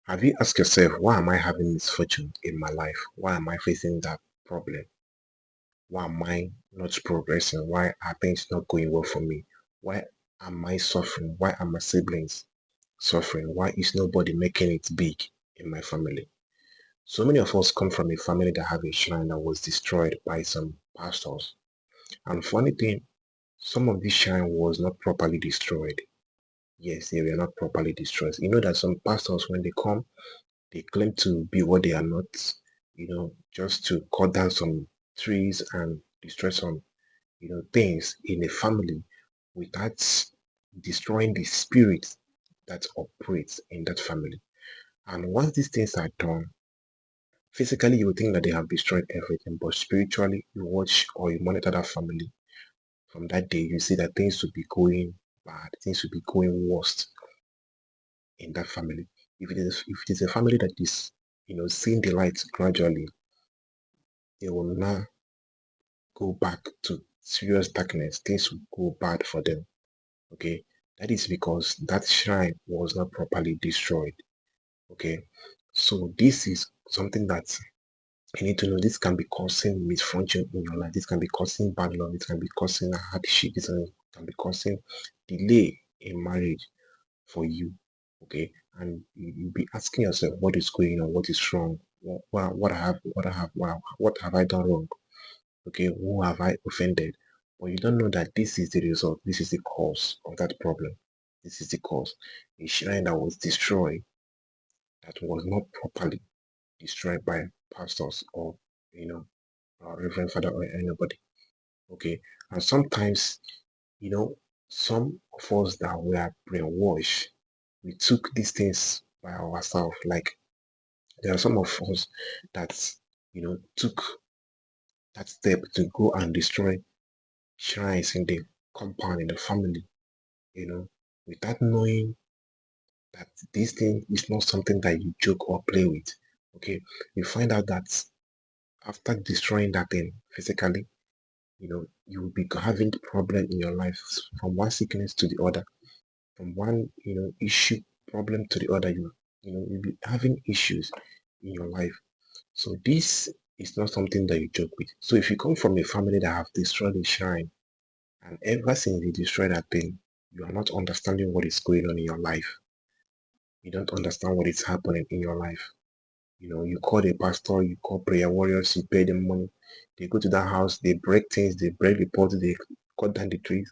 Have you asked yourself, why am I having misfortune in my life? Why am I facing that problem? Why am I not progressing? Why are things not going well for me? Why am I suffering? Why are my siblings suffering? Why is nobody making it big in my family? So many of us come from a family that have a shrine that was destroyed by some pastors. And funny thing, some of this shrine was not properly destroyed. Yes, they were not properly destroyed. You know that some pastors, when they come, they claim to be what they are not, just to cut down some trees and destroy some, things in a family without destroying the spirit that operates in that family. And once these things are done, physically you will think that they have destroyed everything, but spiritually you watch or you monitor that family. From that day, you see that things will be going bad, things will be going worse in that family. If it is a family that is, seeing the light gradually, they will now go back to serious darkness. Things will go bad for them. Okay, that is because that shrine was not properly destroyed. Okay, so this is something that you need to know. This can be causing misfortune in your life. This can be causing bad luck. This can be causing hardship. This can be causing delay in marriage for you. Okay, and you'll be asking yourself, what is going on? What is wrong? What have I done wrong? Okay, who have I offended? But you don't know that this is the result. This is the cause of that problem. This is the cause. A shrine that was destroyed, that was not properly destroyed by pastors or, you know, or Reverend Father or anybody. Okay, and sometimes, you know, some of us that were brainwashed, we took these things by ourselves. Like there are some of us that, took that step to go and destroy shrines in the compound, in the family, without knowing that this thing is not something that you joke or play with. Okay, you find out that after destroying that thing physically, you will be having problem in your life from one sickness to the other, from one, issue, problem to the other. You'll be having issues in your life. So this is not something that you joke with. So if you come from a family that have destroyed a shrine, and ever since you destroy that thing, you are not understanding what is going on in your life. You don't understand what is happening in your life. You call a pastor, you call prayer warriors, you pay them money. They go to that house, they break things, they break the pots, they cut down the trees.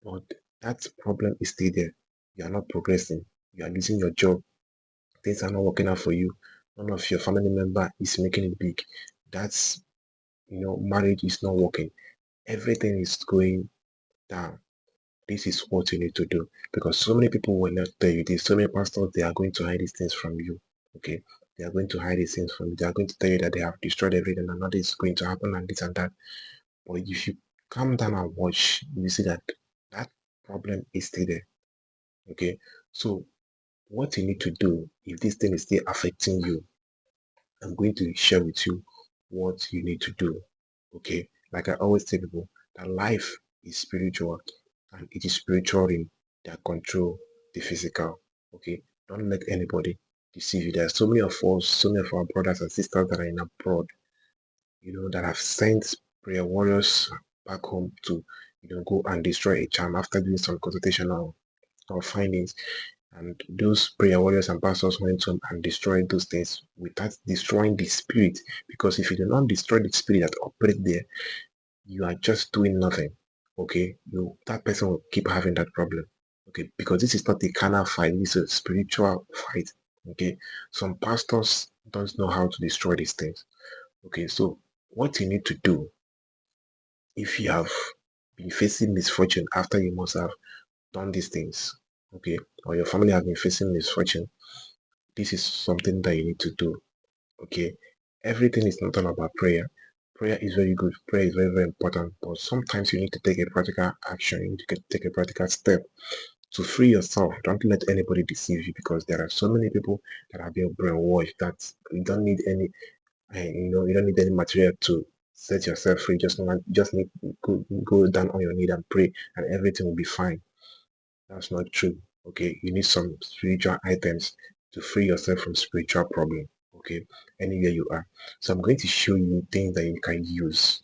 But that problem is still there. You are not progressing. You are losing your job. Things are not working out for you. None of your family member is making it big. That's, marriage is not working. Everything is going down. This is what you need to do, because so many people will not tell you this. So many pastors, they are going to hide these things from you. Okay, they are going to hide these things from you. They are going to tell you that they have destroyed everything and nothing is going to happen and this and that. But if you calm down and watch, you see that that problem is still there. Okay, so what you need to do if this thing is still affecting you, I'm going to share with you what you need to do. Okay, like I always tell people, that life is spiritual and it is spiritual in that control the physical. Okay, don't let anybody deceive you. There are so many of us, so many of our brothers and sisters that are in abroad, that have sent prayer warriors back home to, go and destroy a charm after doing some consultation or findings. And those prayer warriors and pastors went home and destroyed those things without destroying the spirit. Because if you do not destroy the spirit that operates there, you are just doing nothing. Okay, that person will keep having that problem. Okay, because this is not a carnal fight, this is a spiritual fight. Okay, some pastors don't know how to destroy these things. Okay, so what you need to do if you have been facing misfortune after you must have done these things, okay, or your family have been facing misfortune, this is something that you need to do. Okay, everything is not all about prayer. Prayer is very good. Prayer is very, very important. But sometimes you need to take a practical action. You need to take a practical step to free yourself. Don't let anybody deceive you, because there are so many people that have been brainwashed that you don't need any, you don't need any material to set yourself free. Just need to go down on your knee and pray, and everything will be fine. That's not true. Okay, you need some spiritual items. to free yourself from spiritual problem, okay, anywhere you are. So I'm going to show you things that you can use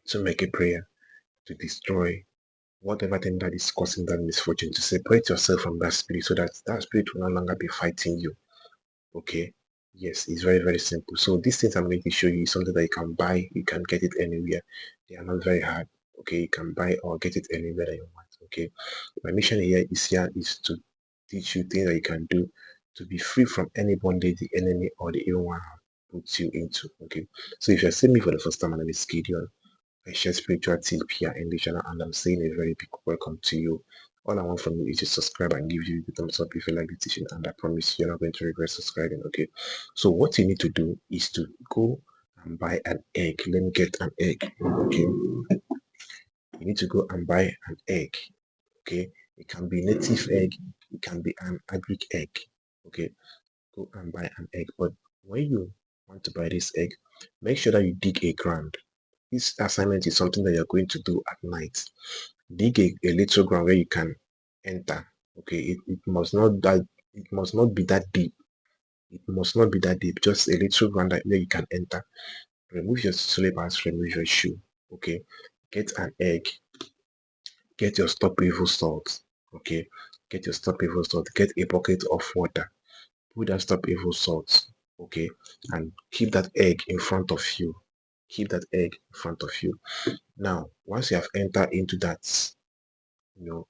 to make a prayer to destroy whatever thing that is causing that misfortune, to separate yourself from that spirit so that that spirit will no longer be fighting you. Okay. Yes, it's very, very simple. So these things I'm going to show you is something that you can buy. You can get it anywhere. They are not very hard. Okay, you can buy or get it anywhere that you want. Okay. My mission here is to teach you things that you can do to be free from any bondage the enemy or the evil one puts you into. Okay. So if you're seeing me for the first time, my name is Gideon. I share spiritual tips here in the channel, and I'm saying a very big welcome to you. All I want from you is to subscribe and give you the thumbs up if you like the teaching, and I promise you're not going to regret subscribing. Okay, so what you need to do is to go and buy an egg. Let me get an egg. Okay, you need to go and buy an egg. Okay, it can be native egg, it can be an agric egg. Okay, go and buy an egg. But when you want to buy this egg, make sure that you dig a ground. This assignment is something that you're going to do at night. Dig a little ground where you can enter. Okay, it must not be that deep. It must not be that deep. Just a little ground where you can enter. Remove your slippers, remove your shoe. Okay, get an egg. Get your stop evil salt. Okay, get your stop evil salt. Get a bucket of water. Put that stop evil salt. Okay, and keep that egg in front of you. Keep that egg in front of you. Now, once you have entered into that,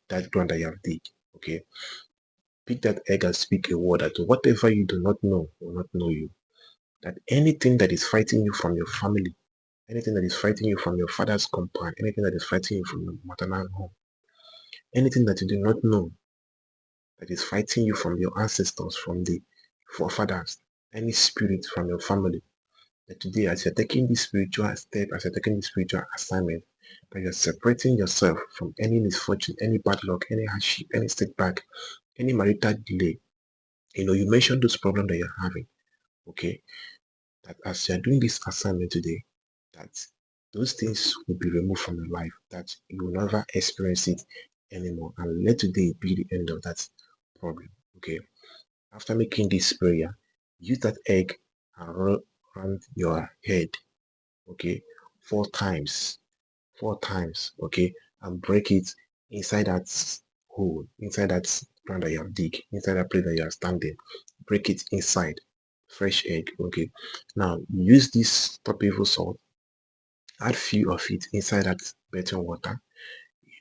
that ground that you have dig, okay, pick that egg and speak a word that whatever you do not know will not know you. That anything that is fighting you from your family, anything that is fighting you from your father's compound, anything that is fighting you from your maternal home, anything that you do not know that is fighting you from your ancestors, from the forefathers, any spirit from your family, that today as you're taking this spiritual step, as you're taking this spiritual assignment, that you're separating yourself from any misfortune, any bad luck, any hardship, any setback, any marital delay. You mentioned those problems that you're having. Okay. That as you're doing this assignment today, that those things will be removed from your life, that you will never experience it anymore. And let today be the end of that problem. Okay. After making this prayer, use that egg and rub around your head. Okay. 4 times. 4 times. Okay. And break it inside that hole, inside that ground that you have dig, inside that place that you are standing. Break it inside. Fresh egg. Okay. Now use this top evil salt. Add few of it inside that bathing water,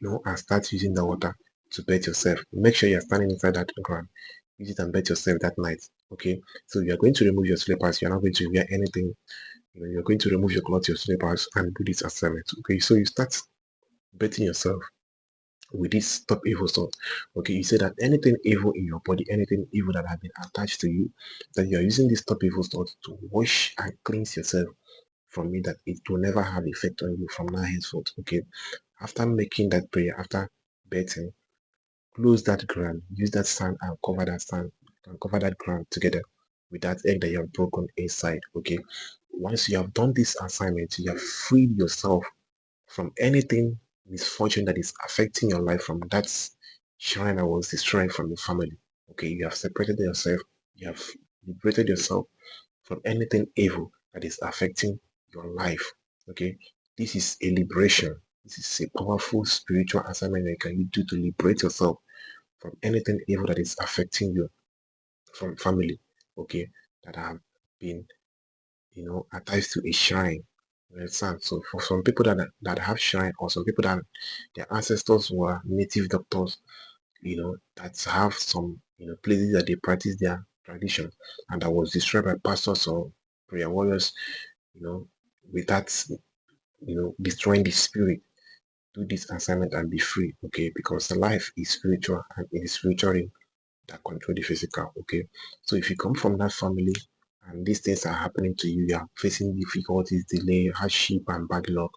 and start using the water to bathe yourself. Make sure you're standing inside that ground. Use it and bathe yourself that night. Okay. So you're going to remove your slippers. You're not going to wear anything. You're going to remove your clothes, your slippers, and do this assignment. Okay. So you start bathing yourself with this stop evil salt. Okay, you say that anything evil in your body, anything evil that has been attached to you, that you are using this stop evil salt to wash and cleanse yourself from it, that it will never have effect on you from now henceforth. Okay, after making that prayer, after bathing, close that ground, use that sand and cover that sand and cover that ground together with that egg that you have broken inside. Okay, once you have done this assignment, you have freed yourself from anything misfortune that is affecting your life, from that shrine that was destroyed from your family. Okay, you have separated yourself, you have liberated yourself from anything evil that is affecting your life. Okay, this is a liberation. This is a powerful spiritual assignment that you can do to liberate yourself from anything evil that is affecting you from family. Okay, that have been attached to a shrine. You understand? So for some people that have shrine, or some people that their ancestors were native doctors, that have some places that they practice their tradition, and that was destroyed by pastors or prayer warriors, you know, with that, destroying the spirit. Do this assignment and be free, okay? Because the life is spiritual, and it is spiritual that control the physical. Okay, so if you come from that family and these things are happening to you, you are facing difficulties, delay, hardship, and bad luck,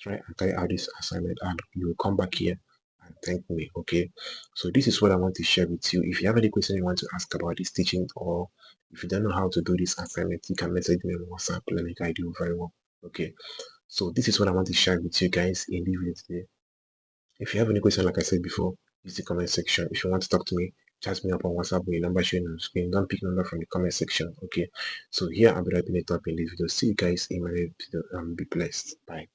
try and carry out this assignment, and you will come back here and thank me. Okay, so this is what I want to share with you. If you have any question you want to ask about this teaching, or if you don't know how to do this assignment, you can message me on WhatsApp. Let me guide you very well. Okay, so this is what I want to share with you guys in this video today. If you have any question, like I said before, use the comment section. If you want to talk to me, chat me up on WhatsApp with your number showing on screen. Don't pick number from the comment section. Okay. So here I'll be wrapping it up in this video. See you guys in my next video. Be blessed. Bye.